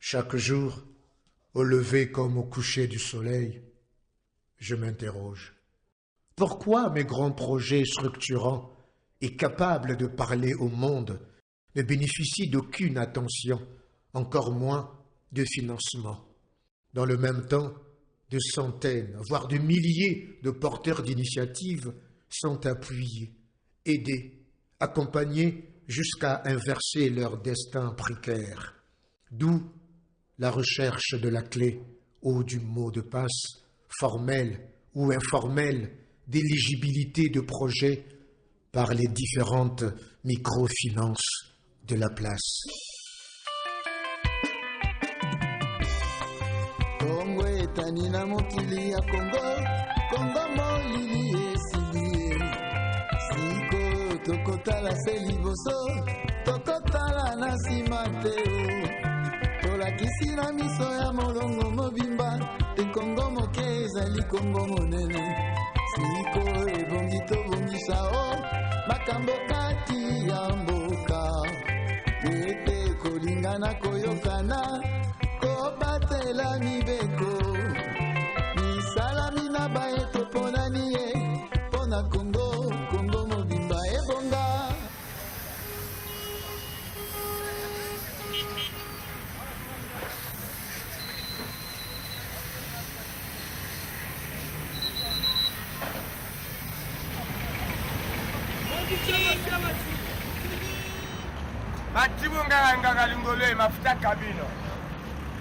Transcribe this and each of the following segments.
Chaque jour, au lever comme au coucher du soleil, je m'interroge. Pourquoi mes grands projets structurants et capables de parler au monde ne bénéficient d'aucune attention, encore moins de financement? Dans le même temps, de centaines, voire de milliers de porteurs d'initiatives sont appuyés, aidés, accompagnés jusqu'à inverser leur destin précaire. D'où la recherche de la clé ou du mot de passe, formel ou informel, d'éligibilité de projets par les différentes microfinances de la place. Kongo etani na mokili ya Kongo molili esili siko tokotala se liboso tokotala na nsima te tolakisi na miso ya molongo mobimba te Kongo moke ezali Kongo monene siko ebongi tobongisa makambo kati ya mboka ete kolingana koyokana kobatela mibeko misalami na baeto pona nie pona Kongo mobimba ebonga. Matibu nganga lingolo mafuta kabino.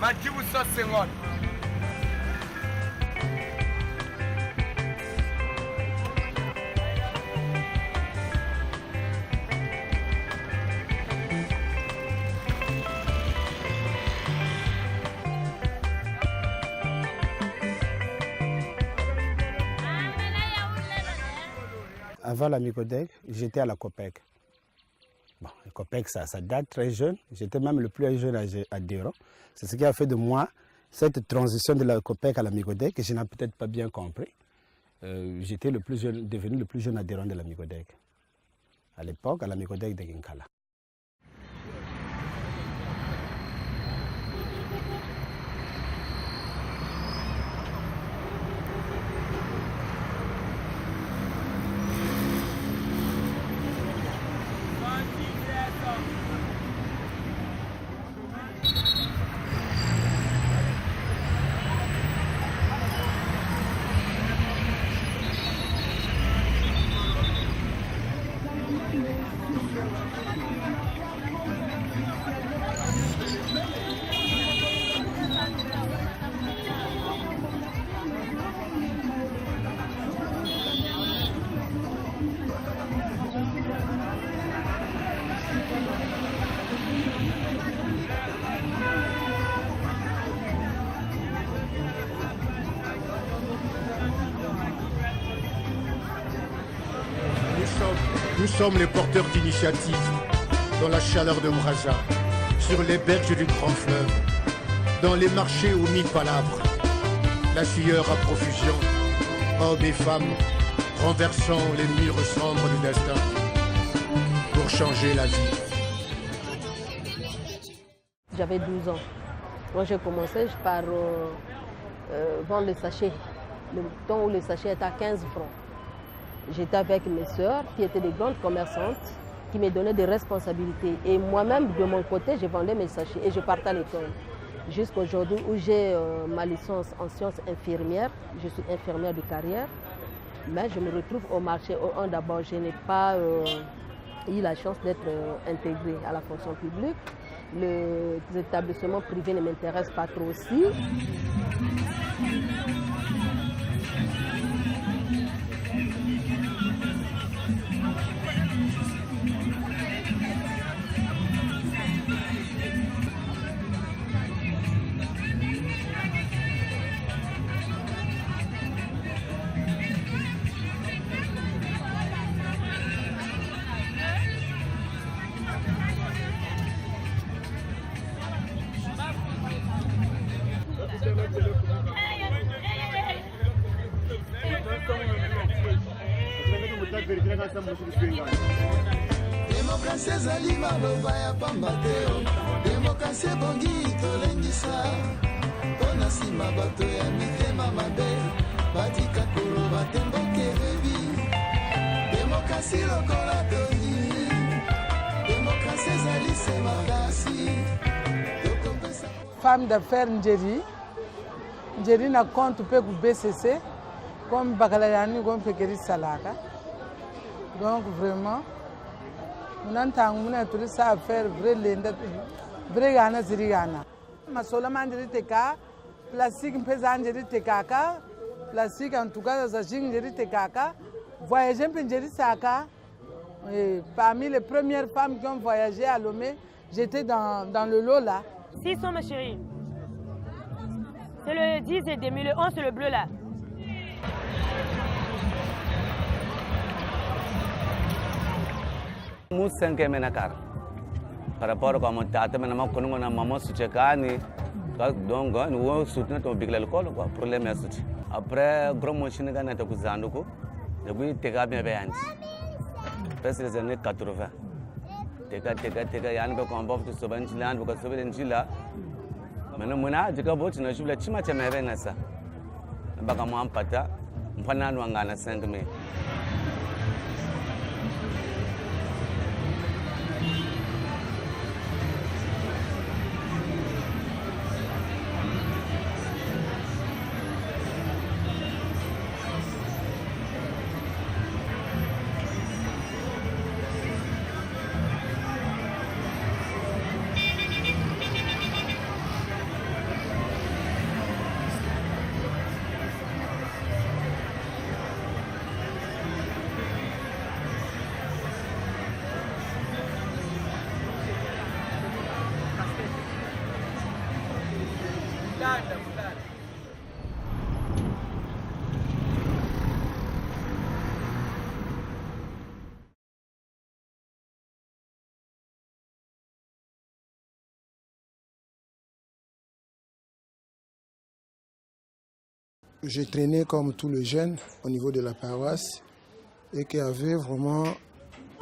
Matibu sose ngon. Avant la Micodec, j'étais à la COPEC. Bon, la COPEC, ça date très jeune. J'étais même le plus jeune adhérent. C'est ce qui a fait de moi cette transition de la COPEC à la Micodec que je n'ai peut-être pas bien compris. J'étais devenu le plus jeune adhérent de la Micodec. À l'époque, à la Micodec de Ginkala. Nous sommes les porteurs d'initiatives dans la chaleur de Brazza, sur les berges du grand fleuve, dans les marchés aux 1000 palabres, la sueur à profusion, hommes et femmes renversant les murs sombres du destin pour changer la vie. J'avais 12 ans. Quand j'ai commencé, je pars vendre les sachets. Le temps où les sachets étaient à 15 francs. J'étais avec mes sœurs qui étaient des grandes commerçantes qui me donnaient des responsabilités. Et moi-même, de mon côté, je vendais mes sachets et je partais à l'école. Jusqu'à aujourd'hui où j'ai ma licence en sciences infirmières. Je suis infirmière de carrière. Mais je me retrouve au marché. D'abord, je n'ai pas eu la chance d'être intégrée à la fonction publique. Les établissements privés ne m'intéressent pas trop aussi. Démocratie ezali maloba ya pamba te, démocratie ebongi tolengisa bato ya mitema mabe batika koloba te mboka ebebi demokrasi lokola tondimi demokrasi ezali se makasi tokopesa femme d'affaires njeri na compte mpe ku BCC comme bakala yani comme pekeri salaka donc vraiment muna ntangu muna turi sa affaire vrai lenda vrai gana ziri gana masola manjeri teka plastique mpeza njeri tekaka plastique en tout cas za jing njeri tekaka voyager mpe njeri saka parmi les premières femmes qui ont voyagé à Lomé j'étais dans le lot là. 600 ma chérie. C'est le 10 et demi, le 11 c'est le bleu là. Mu 5 menakar. Par rapport à mon tata, mais maman connaît mon maman soutient donc nous soutenons ton big l'école quoi problème est soutien. Après grand machine gana ta kuzando ko. Depuis teka bien bien. Parce les années 80. Teka yani ba komba tu soban chilan ba soban chila. Mana muna jika boti na shule chima cha mebe nasa. Baka mu ampata mpana nwanga 5000. J'ai traîné comme tous les jeunes au niveau de la paroisse et qu'il y avait vraiment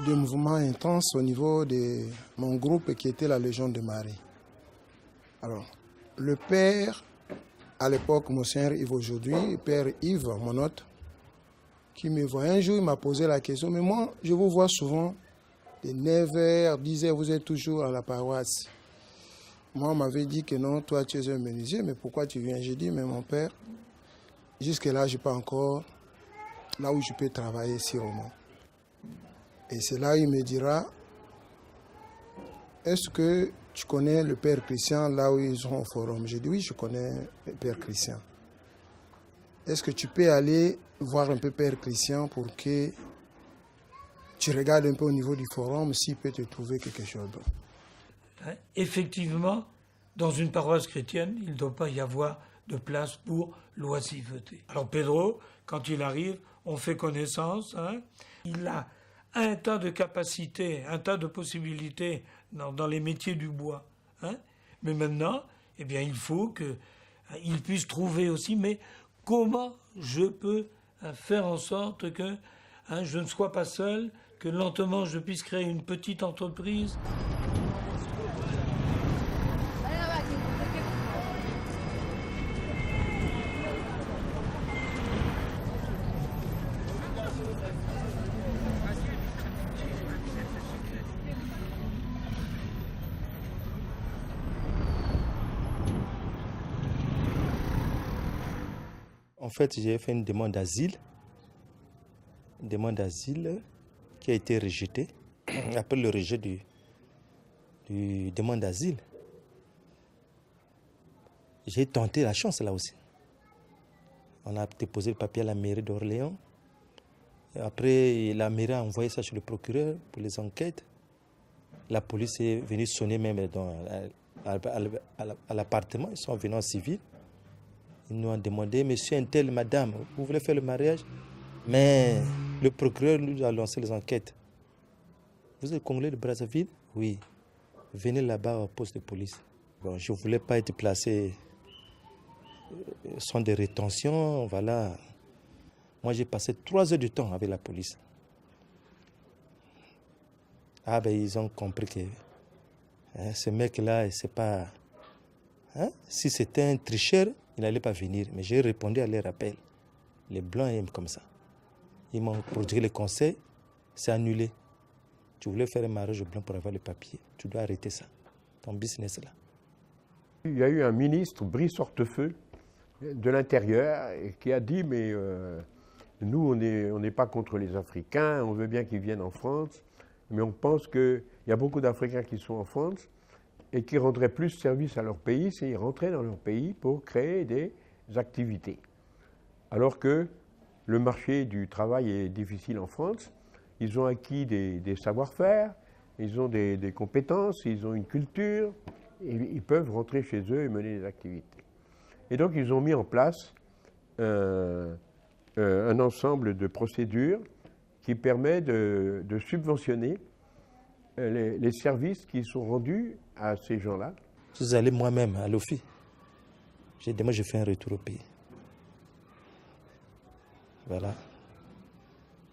des mouvements intenses au niveau de mon groupe qui était la Légion de Marie. Alors, le père, à l'époque, Monseigneur Yves aujourd'hui, père Yves, mon hôte, qui me voit un jour, il m'a posé la question, mais moi, je vous vois souvent, de 9h, 10h, vous êtes toujours à la paroisse. Moi, on m'avait dit que non, toi, tu es un menuisier, mais pourquoi tu viens? J'ai dit, mais mon père, jusque-là, je n'ai pas encore là où je peux travailler sûrement. Et c'est là où il me dira, est-ce que tu connais le Père Christian là où ils sont au forum? J'ai dit, oui, je connais le Père Christian. Est-ce que tu peux aller voir un peu Père Christian pour que tu regardes un peu au niveau du forum s'il peut te trouver quelque chose? Effectivement, dans une paroisse chrétienne, il ne doit pas y avoir de place pour l'oisiveté. Alors Pedro, quand il arrive, on fait connaissance. Il a un tas de capacités, un tas de possibilités dans les métiers du bois. Mais maintenant, eh bien, il faut qu'il puisse trouver aussi, mais comment je peux faire en sorte que je ne sois pas seul, que lentement je puisse créer une petite entreprise. En fait, j'ai fait une demande d'asile qui a été rejetée. Après le rejet du demande d'asile, j'ai tenté la chance là aussi. On a déposé le papier à la mairie d'Orléans. Après, la mairie a envoyé ça chez le procureur pour les enquêtes. La police est venue sonner même à l'appartement. Ils sont venus en civil. Ils nous ont demandé, monsieur un tel, madame, vous voulez faire le mariage? Mais le procureur nous a lancé les enquêtes. Vous êtes Congolais de Brazzaville? Oui. Venez là-bas au poste de police. Bon, je ne voulais pas être placé sans de rétention, voilà. Moi, j'ai passé 3 heures de temps avec la police. Ah ben, ils ont compris que ce mec-là, c'est pas... si c'était un tricheur, il n'allait pas venir. Mais j'ai répondu à leurs appels. Les Blancs aiment comme ça. Ils m'ont produit les conseils, c'est annulé. Tu voulais faire un mariage blanc pour avoir le papier. Tu dois arrêter ça. Ton business là. Il y a eu un ministre, Brice Hortefeux, de l'Intérieur, qui a dit, mais nous, on n'est pas contre les Africains, on veut bien qu'ils viennent en France, mais on pense qu'il y a beaucoup d'Africains qui sont en France et qui rendraient plus service à leur pays s'ils rentraient dans leur pays pour créer des activités. Alors que le marché du travail est difficile en France, ils ont acquis des savoir-faire, ils ont des compétences, ils ont une culture, et ils peuvent rentrer chez eux et mener des activités. Et donc ils ont mis en place un ensemble de procédures qui permet de subventionner les services qui sont rendus à ces gens-là. Je suis allé moi-même à l'OFI. J'ai dit, moi je fais un retour au pays. Voilà.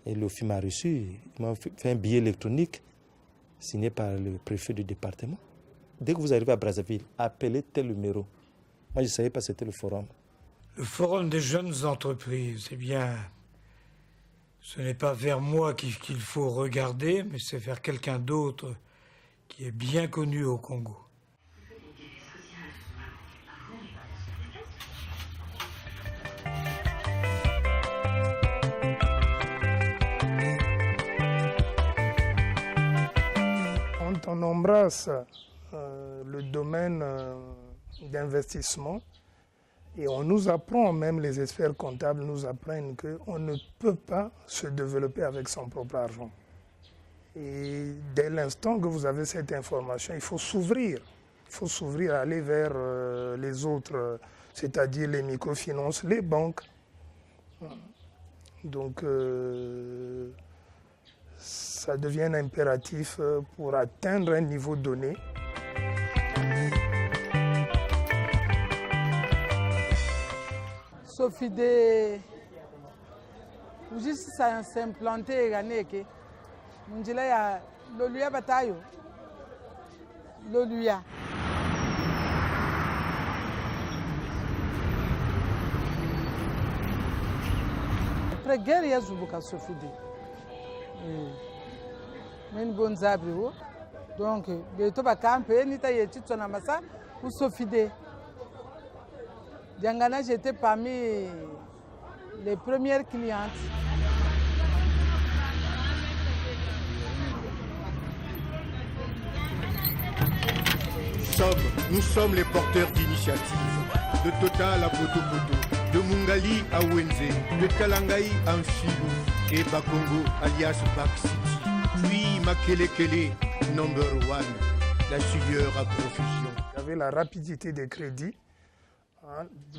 Et l'OFI m'a reçu, il m'a fait un billet électronique signé par le préfet du département. Dès que vous arrivez à Brazzaville, appelez tel numéro. Moi, je ne savais pas c'était le forum. Le forum des jeunes entreprises, eh bien, ce n'est pas vers moi qu'il faut regarder, mais c'est vers quelqu'un d'autre qui est bien connu au Congo. Quand on embrasse le domaine d'investissement, et on nous apprend, même les experts comptables nous apprennent qu'on ne peut pas se développer avec son propre argent. Et dès l'instant que vous avez cette information, il faut s'ouvrir. Il faut s'ouvrir, aller vers les autres, c'est-à-dire les microfinances, les banques. Donc, ça devient un impératif pour atteindre un niveau donné. Sofide, juste ça s'implanter gagner que munjila ya loluya batayo loluya après guerre ya zubuka Sofide men bonzabri wo donc beto ba campe ni ta yeti tsona masa ou Sofide. Diangana, j'étais parmi les premières clientes. Nous sommes les porteurs d'initiatives. De Total à Botoboto, de Mungali à Wenze, de Kalangai à Mfilou et Bakongo alias Back City. Puis Makelekele, number one, la sueur à profusion. Il y avait la rapidité des crédits.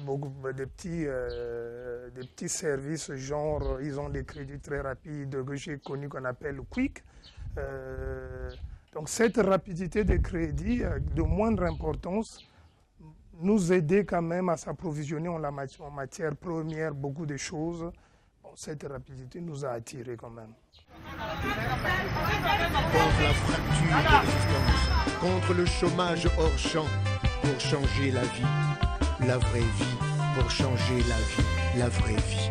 Beaucoup des petits services, genre ils ont des crédits très rapides que j'ai connu qu'on appelle Quick. Donc cette rapidité des crédits de moindre importance nous aidait quand même à s'approvisionner en matière première, beaucoup de choses. Bon, cette rapidité nous a attirés quand même. Contre la fracture de l'existence, contre le chômage hors champ, pour changer la vie. La vraie vie, pour changer la vie, la vraie vie.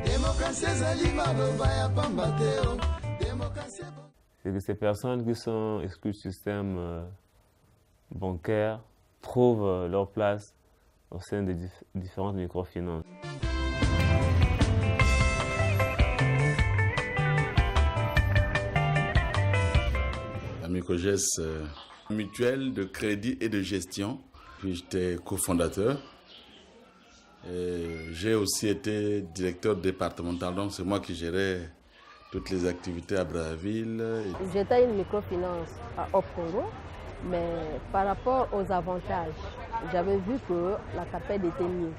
C'est que ces personnes qui sont exclues du système bancaire trouvent leur place au sein des différentes microfinances. La Micogest, mutuelle de crédit et de gestion, puis j'étais cofondateur. J'ai aussi été directeur départemental, donc c'est moi qui gérais toutes les activités à Brazzaville. J'étais une microfinance à Hop Congo, mais par rapport aux avantages, j'avais vu que la CAPED était mieux.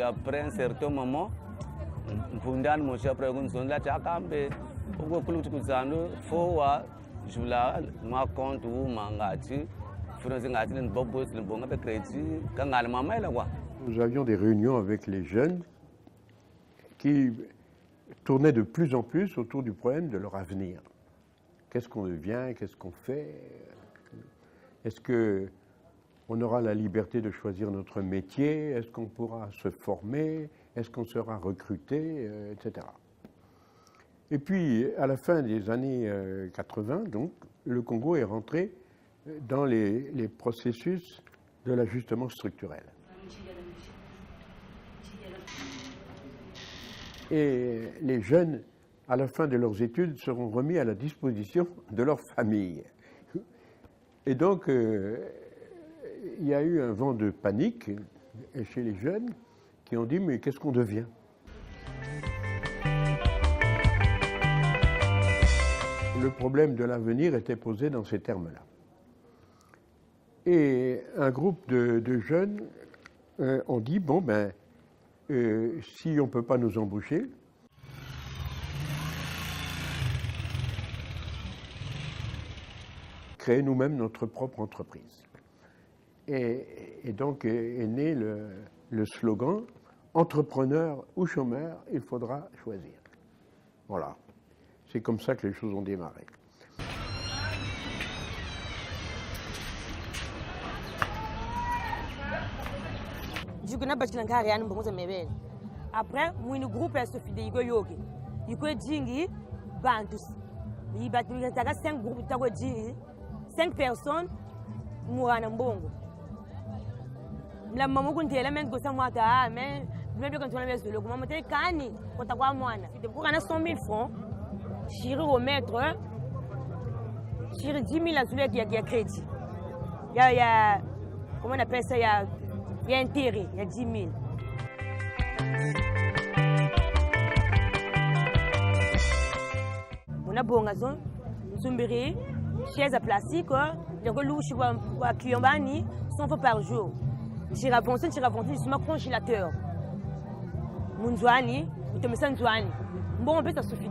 Après un certain moment, nous avions des réunions avec les jeunes qui tournaient de plus en plus autour du problème de leur avenir. Qu'est-ce qu'on devient? Qu'est-ce qu'on fait? Est-ce qu'on aura la liberté de choisir notre métier? Est-ce qu'on pourra se former? Est-ce qu'on sera recruté? Etc. Et puis, à la fin des années 80, donc, le Congo est rentré dans les processus de l'ajustement structurel. Et les jeunes, à la fin de leurs études, seront remis à la disposition de leur famille. Et donc, il y a eu un vent de panique chez les jeunes qui ont dit « mais qu'est-ce qu'on devient ?» Le problème de l'avenir était posé dans ces termes-là. Et un groupe de jeunes ont dit « bon, ben, si on ne peut pas nous embaucher, créer nous-mêmes notre propre entreprise. » Et donc est né le slogan « Entrepreneur ou chômeur, il faudra choisir ». Voilà. C'est comme ça que les choses ont démarré. Après, mon groupe est Sophie de Yogi. Il y a Jingi, Bantus. Il y a 5 groupes de Jingi, 5 personnes, Mourana Mbongo. La maman qui est élément de sa moita, mais même quand on a vu le gouvernement, il y a Kani, quand on a moine. Pour qu'on a 100 000 francs, j'irai au maître, j'irai 10 000 à celui qui a crédit. Il y a, comment on appelle ça, il y a intérêt, il y a 10 000. On a bon gazon, Zumbiri, chaise à plastique, il y a louche à Kiyambani, 100 fois par jour. J'ai avancé, je suis mon congélateur. Mon Zouani, je te mets ça en Zouani. Bon, on peut ça suffit.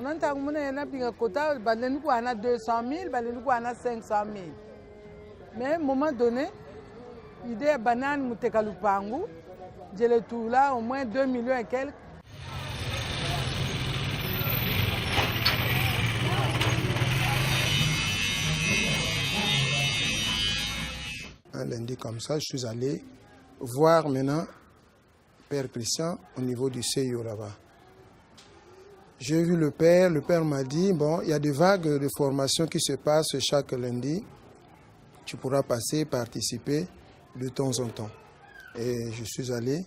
Nantang muna yana pinga kota baleni ko ana 200 000 baleni ko ana 500 000 mais à un moment donné idée ya banane muteka lupangu jele tout là au moins 2 millions et quelques. Un lundi comme ça, je suis allé voir maintenant Père Christian au niveau du CIO là-bas. J'ai vu le père m'a dit, bon, il y a des vagues de formation qui se passent chaque lundi. Tu pourras passer, participer de temps en temps. Et je suis allé